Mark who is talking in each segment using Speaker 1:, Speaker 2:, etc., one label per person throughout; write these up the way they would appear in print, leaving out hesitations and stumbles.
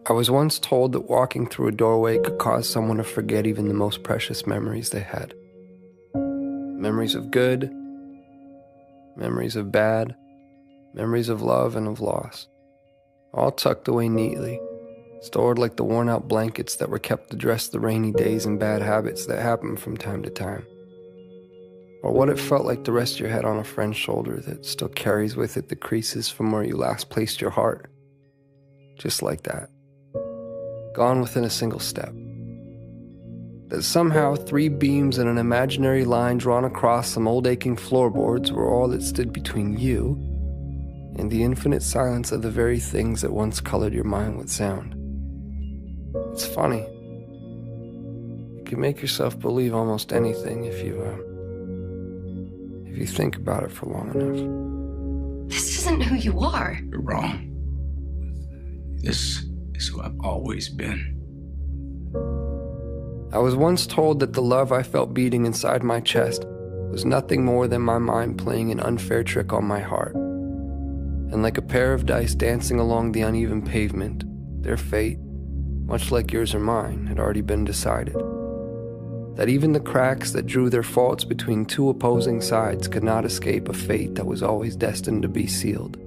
Speaker 1: I was once told that walking through a doorway could cause someone to forget even the most precious memories they had. Memories of good, memories of bad, memories of love and of loss, all tucked away neatly, stored like the worn-out blankets that were kept to dress the rainy days and bad habits that happen from time to time. Or what it felt like to rest your head on a friend's shoulder that still carries with it the creases from where you last placed your heart. Just like that. Gone within a single step. That somehow 3 beams and an imaginary line drawn across some old aching floorboards were all that stood between you and the infinite silence of the very things that once colored your mind with sound. It's funny. You can make yourself believe almost anything if you think about it for long enough.
Speaker 2: This isn't who you are.
Speaker 3: You're wrong. This is who I've always been.
Speaker 1: I was once told that the love I felt beating inside my chest was nothing more than my mind playing an unfair trick on my heart. And like a pair of dice dancing along the uneven pavement, their fate, much like yours or mine, had already been decided. That even the cracks that drew their faults between 2 opposing sides could not escape a fate that was always destined to be sealed.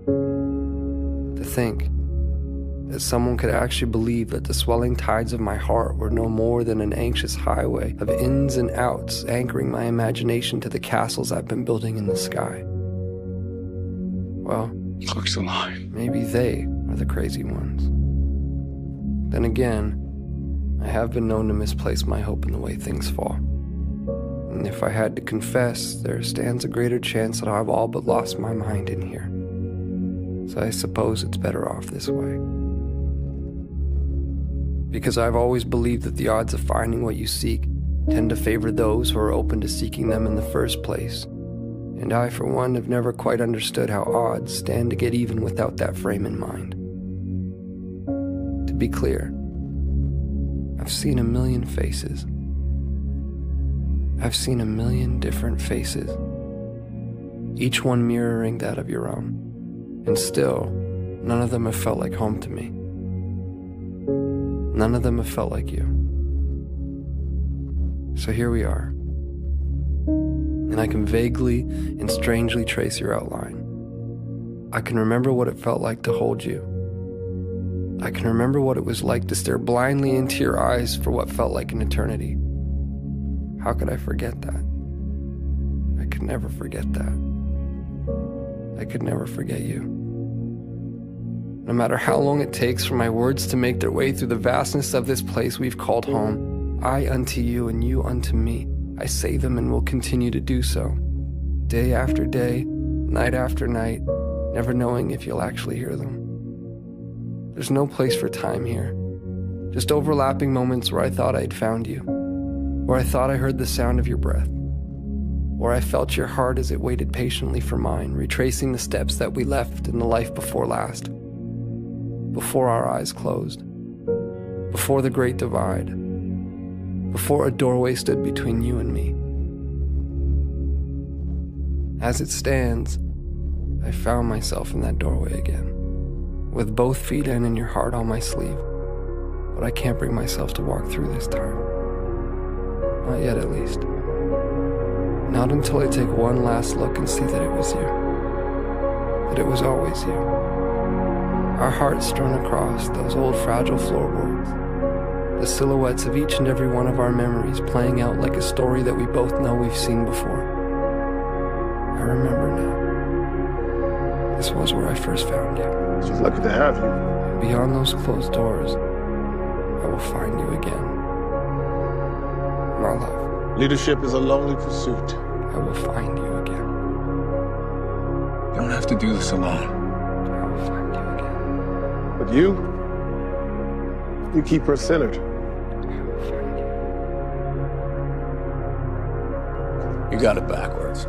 Speaker 1: To think that someone could actually believe that the swelling tides of my heart were no more than an anxious highway of ins and outs anchoring my imagination to the castles I've been building in the sky. Well,
Speaker 3: Looks alive.
Speaker 1: maybe they are the crazy ones. Then again, I have been known to misplace my hope in the way things fall. And if I had to confess, there stands a greater chance that I've all but lost my mind in here. So I suppose it's better off this way. Because I've always believed that the odds of finding what you seek tend to favor those who are open to seeking them in the first place. And I, for one, have never quite understood how odds stand to get even without that frame in mind. To be clear, I've seen a million faces. I've seen a million different faces, each one mirroring that of your own. And still, none of them have felt like home to me. None of them have felt like you. So here we are. And I can vaguely and strangely trace your outline. I can remember what it felt like to hold you. I can remember what it was like to stare blindly into your eyes for what felt like an eternity. How could I forget that? I could never forget that. I could never forget you. No matter how long it takes for my words to make their way through the vastness of this place we've called home, I unto you and you unto me, I say them and will continue to do so. Day after day, night after night, never knowing if you'll actually hear them. There's no place for time here. Just overlapping moments where I thought I'd found you. Where I thought I heard the sound of your breath. Where I felt your heart as it waited patiently for mine, retracing the steps that we left in the life before last. Before our eyes closed. Before the great divide. Before a doorway stood between you and me. As it stands, I found myself in that doorway again, with both feet in and your heart on my sleeve. But I can't bring myself to walk through this time. Not yet, at least. Not until I take one last look and see that it was you. That it was always you. Our hearts strewn across those old fragile floorboards. The silhouettes of each and every one of our memories playing out like a story that we both know we've seen before. I remember now. This was where I first found you.
Speaker 4: She's lucky to have you.
Speaker 1: And beyond those closed doors, I will find you again. My love.
Speaker 4: Leadership is a lonely pursuit.
Speaker 1: I will find you again.
Speaker 3: You don't have to do this alone.
Speaker 1: I will find you again.
Speaker 4: But you keep her centered.
Speaker 1: I will find you.
Speaker 3: You got it backwards.